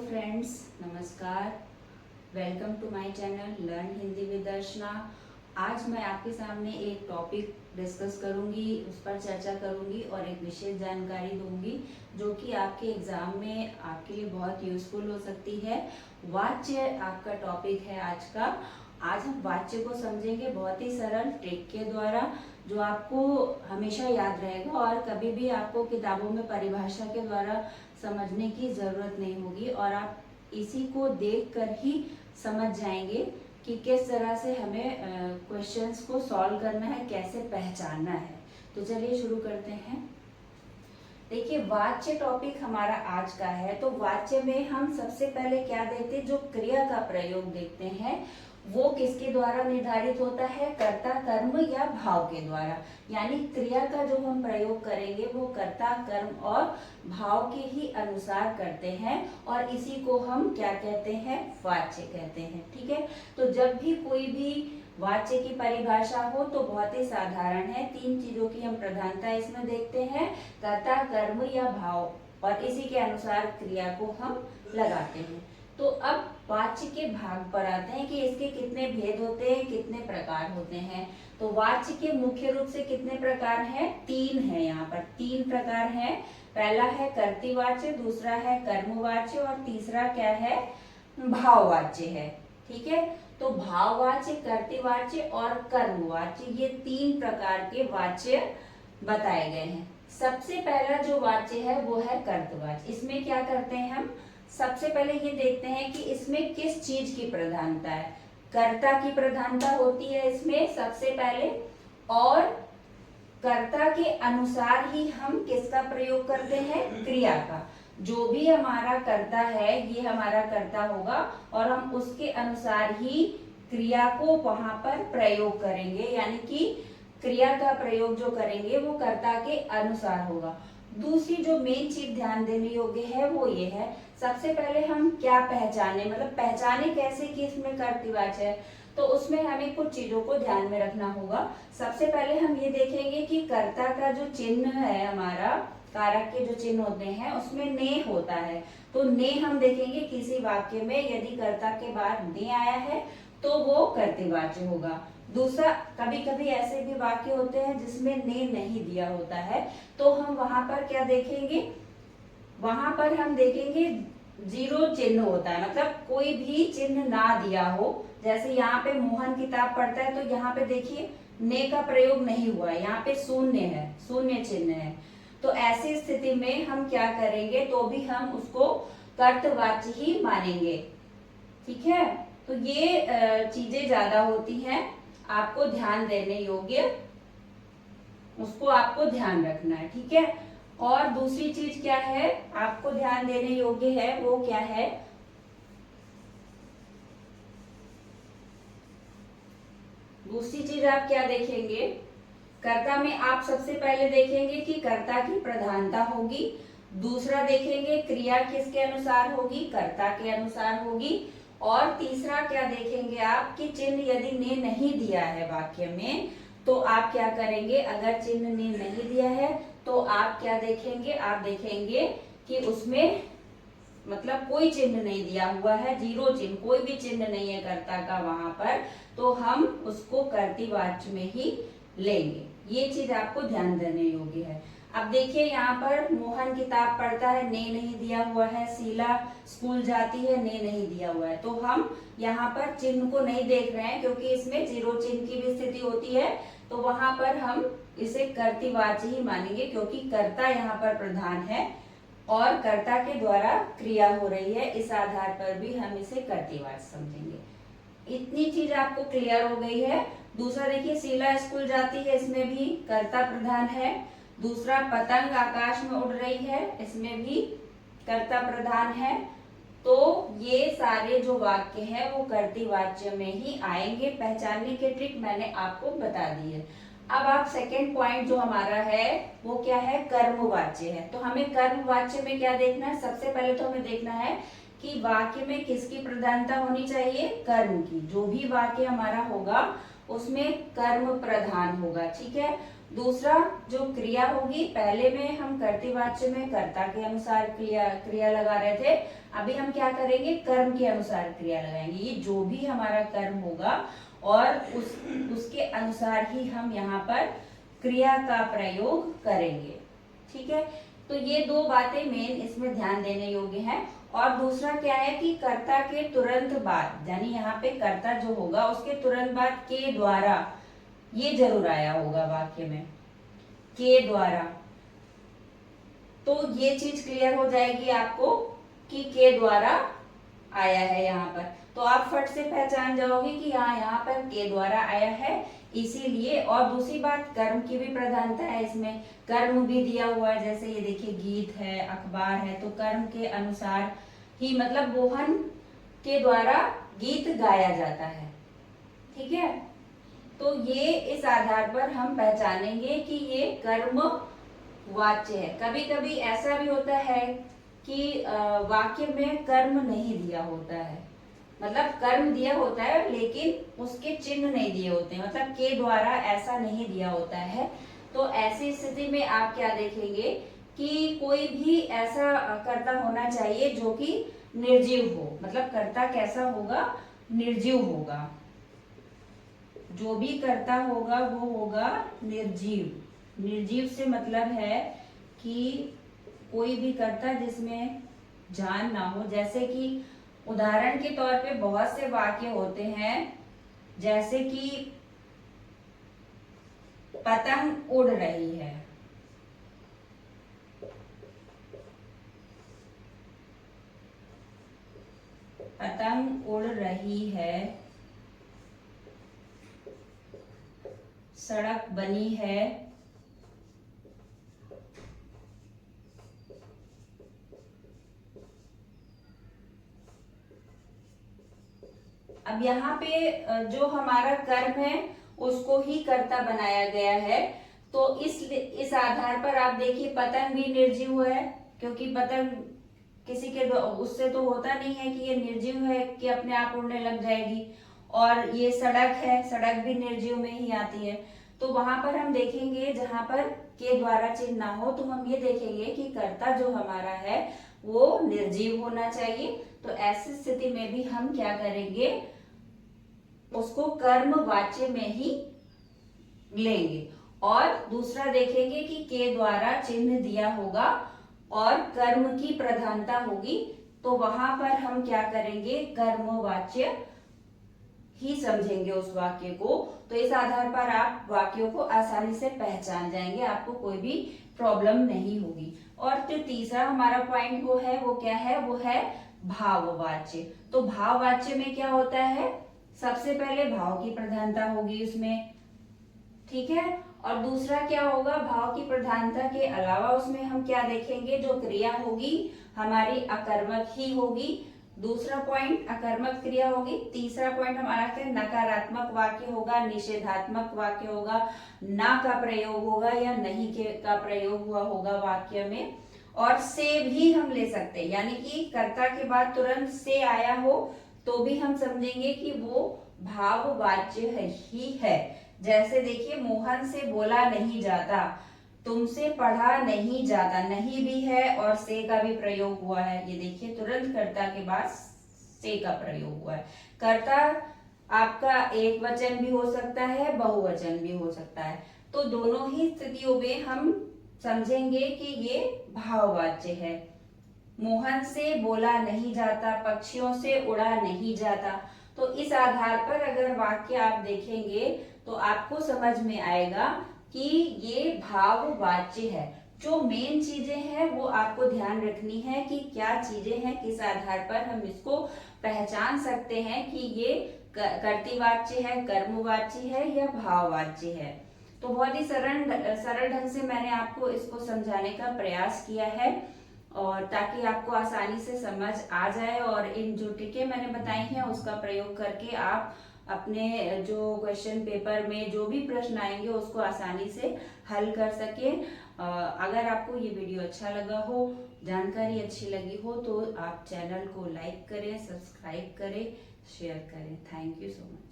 Friends, नमस्कार। Welcome to my channel learn Hindi with Darshana. आज मैं आपके सामने एक टॉपिक डिस्कस करूंगी, उस पर चर्चा करूंगी और एक विशेष जानकारी दूंगी जो कि आपके एग्जाम में आपके लिए बहुत यूजफुल हो सकती है। वाच्य आपका टॉपिक है आज का। आज हम वाच्य को समझेंगे बहुत ही सरल ट्रिक के द्वारा, जो आपको हमेशा याद रहेगा और कभी भी आपको किताबों में परिभाषा के द्वारा समझने की ज़रूरत नहीं होगी और आप इसी को देखकर ही समझ जाएंगे कि किस तरह से हमें क्वेश्चंस को सॉल्व करना है, कैसे पहचानना है। तो चलिए शुरू करते हैं। देखिए, वाच्य टॉपिक हमारा आज का है। तो वाच्य में हम सबसे पहले क्या देखते हैं, जो क्रिया का प्रयोग देखते हैं वो किसके द्वारा निर्धारित होता है, कर्ता, कर्म या भाव के द्वारा। यानी क्रिया का जो हम प्रयोग करेंगे वो कर्ता, कर्म और भाव के ही अनुसार करते हैं और इसी को हम क्या कहते हैं, वाच्य कहते हैं। ठीक है, तो जब भी कोई भी वाच्य की परिभाषा हो तो बहुत ही साधारण है। तीन चीजों की हम प्रधानता इसमें देखते हैं, कर्ता, कर्म या भाव, और इसी के अनुसार क्रिया को हम लगाते हैं। तो अब वाच्य के भाग पर आते हैं कि इसके कितने भेद होते हैं, कितने प्रकार होते हैं। तो वाच्य के मुख्य रूप से कितने प्रकार हैं, तीन है। यहाँ पर तीन प्रकार हैं। पहला है कर्तृवाच्य, दूसरा है कर्मवाच्य और तीसरा क्या है, भाववाच्य है। ठीक है, तो भाववाच्य, कर्तृवाच्य और कर्मवाच्य, ये तीन प्रकार के वाच्य बताए गए हैं। सबसे पहला जो वाच्य है वो है कर्तृवाच्य। इसमें क्या करते हैं हम, सबसे पहले ये देखते हैं कि इसमें किस चीज की प्रधानता है। कर्ता की प्रधानता होती है इसमें सबसे पहले, और कर्ता के अनुसार ही हम किसका प्रयोग करते हैं, क्रिया का। जो भी हमारा कर्ता है ये हमारा कर्ता होगा और हम उसके अनुसार ही क्रिया को वहां पर प्रयोग करेंगे। यानी कि क्रिया का प्रयोग जो करेंगे वो कर्ता के अनुसार होगा। दूसरी जो मेन चीज ध्यान देने योग्य है वो ये है, सबसे पहले हम क्या पहचाने, मतलब पहचाने कैसे कि इसमें कर्तृवाच्य है। तो उसमें हमें कुछ चीजों को ध्यान में रखना होगा। सबसे पहले हम ये देखेंगे कि कर्ता का जो चिन्ह है, हमारा कारक के जो चिन्ह होते हैं उसमें ने होता है। तो ने हम देखेंगे किसी वाक्य में यदि कर्ता के बाद ने आया है तो वो कर्तृवाच्य होगा। दूसरा, कभी कभी ऐसे भी वाक्य होते हैं जिसमें ने नहीं दिया होता है, तो हम वहां पर क्या देखेंगे, वहां पर हम देखेंगे जीरो चिन्ह होता है, मतलब कोई भी चिन्ह ना दिया हो। जैसे यहाँ पे मोहन किताब पढ़ता है तो यहाँ पे देखिए ने का प्रयोग नहीं हुआ है, यहाँ पे शून्य है, शून्य चिन्ह है। तो ऐसी स्थिति में हम क्या करेंगे, तो भी हम उसको कर्तवाच्य ही मानेंगे। ठीक है, तो ये चीजें ज्यादा होती हैं, आपको ध्यान देने योग्य, उसको आपको ध्यान रखना है। ठीक है, और दूसरी चीज क्या है आपको ध्यान देने योग्य है, वो क्या है, दूसरी चीज आप क्या देखेंगे, कर्ता में आप सबसे पहले देखेंगे कि कर्ता की प्रधानता होगी। दूसरा देखेंगे क्रिया किसके अनुसार होगी, कर्ता के अनुसार होगी। और तीसरा क्या देखेंगे आप कि चिन्ह यदि ने नहीं दिया है वाक्य में तो आप क्या करेंगे, अगर चिन्ह ने नहीं दिया है तो आप क्या देखेंगे, आप देखेंगे कि उसमें मतलब कोई चिन्ह नहीं दिया हुआ है, जीरो चिन्ह, कोई भी चिन्ह नहीं है कर्ता का वहां पर, तो हम उसको कर्तृवाच्य में ही लेंगे। ये चीज आपको ध्यान देने योग्य है। अब देखिए यहाँ पर मोहन किताब पढ़ता है, ने नहीं दिया हुआ है। शीला स्कूल जाती है, ने नहीं दिया हुआ है। तो हम यहाँ पर चिन्ह को नहीं देख रहे हैं क्योंकि इसमें जीरो चिन्ह की भी स्थिति होती है, तो वहां पर हम इसे कर्तृवाच्य ही मानेंगे क्योंकि कर्ता यहाँ पर प्रधान है और कर्ता के द्वारा क्रिया हो रही है। इस आधार पर भी हम इसे कर्तृवाच्य समझेंगे। इतनी चीज आपको क्लियर हो गई है। दूसरा देखिए, शीला स्कूल जाती है, इसमें भी कर्ता प्रधान है। दूसरा, पतंग आकाश में उड़ रही है, इसमें भी कर्ता प्रधान है। तो ये सारे जो वाक्य है वो कर्तृवाच्य में ही आएंगे। पहचानने के ट्रिक मैंने आपको बता दी है। अब आप सेकेंड पॉइंट जो हमारा है वो क्या है, कर्मवाच्य है। तो हमें कर्मवाच्य में क्या देखना है, सबसे पहले तो हमें देखना है कि वाक्य में किसकी प्रधानता होनी चाहिए, कर्म की। जो भी वाक्य हमारा होगा उसमें कर्म प्रधान होगा, ठीक है। दूसरा जो क्रिया होगी, पहले में हम कर्तृवाच्य में कर्ता के अनुसार क्रिया लगा रहे थे, अभी हम क्या करेंगे, कर्म के अनुसार क्रिया लगाएंगे। ये जो भी हमारा कर्म होगा और उसके अनुसार ही हम यहाँ पर क्रिया का प्रयोग करेंगे, ठीक है। तो ये दो बातें मेन इसमें ध्यान देने योग्य हैं। और दूसरा क्या है कि कर्ता के तुरंत बाद, यानी यहाँ पे कर्ता जो होगा उसके तुरंत बाद के द्वारा, ये जरूर आया होगा वाक्य में, के द्वारा। तो ये चीज क्लियर हो जाएगी आपको कि के द्वारा आया है यहाँ पर, तो आप फट से पहचान जाओगे कि हाँ यहाँ पर के द्वारा आया है, इसीलिए। और दूसरी बात, कर्म की भी प्रधानता है इसमें, कर्म भी दिया हुआ है। जैसे ये देखिए, गीत है, अखबार है, तो कर्म के अनुसार ही, मतलब मोहन के द्वारा गीत गाया जाता है, ठीक है। तो ये इस आधार पर हम पहचानेंगे कि ये कर्म वाच्य है। कभी कभी ऐसा भी होता है कि वाक्य में कर्म नहीं दिया होता है, मतलब कर्म दिया होता है लेकिन उसके चिन्ह नहीं दिए होते हैं, मतलब के द्वारा ऐसा नहीं दिया होता है। तो ऐसी स्थिति में आप क्या देखेंगे कि कोई भी ऐसा कर्ता होना चाहिए जो कि निर्जीव हो, मतलब कर्ता कैसा होगा, निर्जीव होगा। जो भी कर्ता होगा वो होगा निर्जीव। निर्जीव से मतलब है कि कोई भी कर्ता जिसमें जान ना हो। जैसे कि उदाहरण के तौर पे बहुत से वाक्य होते हैं, जैसे कि पतंग उड़ रही है, पतंग उड़ रही है, सड़क बनी है, अब यहाँ पे जो हमारा कर्म है उसको ही कर्ता बनाया गया है। तो इस आधार पर आप देखिए, पतंग भी निर्जीव है, क्योंकि पतंग किसी के उससे तो होता नहीं है कि ये निर्जीव है कि अपने आप उड़ने लग जाएगी। और ये सड़क है, सड़क भी निर्जीव में ही आती है। तो वहां पर हम देखेंगे जहां पर के द्वारा चिन्ह ना हो, तो हम ये देखेंगे कि कर्ता जो हमारा है वो निर्जीव होना चाहिए। तो ऐसी स्थिति में भी हम क्या करेंगे, उसको कर्म वाच्य में ही लेंगे। और दूसरा देखेंगे कि के द्वारा चिन्ह दिया होगा और कर्म की प्रधानता होगी, तो वहां पर हम क्या करेंगे, कर्मवाच्य ही समझेंगे उस वाक्य को। तो इस आधार पर आप वाक्यों को आसानी से पहचान जाएंगे, आपको कोई भी प्रॉब्लम नहीं होगी। और जो तीसरा हमारा पॉइंट वो है, वो क्या है, वो है भाववाच्य। तो भाववाच्य में क्या होता है, सबसे पहले भाव की प्रधानता होगी उसमें, ठीक है। और दूसरा क्या होगा, भाव की प्रधानता के अलावा उसमें हम क्या देखेंगे, जो क्रिया होगी हमारी अकर्मक ही होगी। दूसरा पॉइंट अकर्मक क्रिया होगी। तीसरा पॉइंट हमारा क्या, नकारात्मक वाक्य होगा, निषेधात्मक वाक्य होगा, ना का प्रयोग होगा या नहीं के का प्रयोग हुआ होगा वाक्य में। और से भी हम ले सकते हैं, यानी कि कर्ता के बाद तुरंत से आया हो तो भी हम समझेंगे कि वो भाववाच्य ही है। जैसे देखिए, मोहन से बोला नहीं जाता, तुमसे पढ़ा नहीं जाता, नहीं भी है और से का भी प्रयोग हुआ है। ये देखिए, तुरंत कर्ता के बाद से का प्रयोग हुआ है। कर्ता आपका एक वचन भी हो सकता है, बहुवचन भी हो सकता है। तो दोनों ही स्थितियों में हम समझेंगे कि ये भाववाच्य है। मोहन से बोला नहीं जाता, पक्षियों से उड़ा नहीं जाता। तो इस आधार पर अगर वाक्य आप देखेंगे तो आपको समझ में आएगा कि ये भाववाच्य है। जो मेन चीजें हैं वो आपको ध्यान रखनी है कि क्या चीजें हैं, किस आधार पर हम इसको पहचान सकते हैं कि ये कर्तृवाच्य है, कर्मवाच्य है या भाववाच्य है। तो बहुत ही सरल ढंग से मैंने आपको इसको समझाने का प्रयास किया है, और ताकि आपको आसानी से समझ आ जाए और इन जो ट्रिकें मैंने बताई हैं उसका प्रयोग करके आप अपने जो क्वेश्चन पेपर में जो भी प्रश्न आएंगे उसको आसानी से हल कर सके। अगर आपको ये वीडियो अच्छा लगा हो, जानकारी अच्छी लगी हो, तो आप चैनल को लाइक करें, सब्सक्राइब करें, शेयर करें। Thank you so much.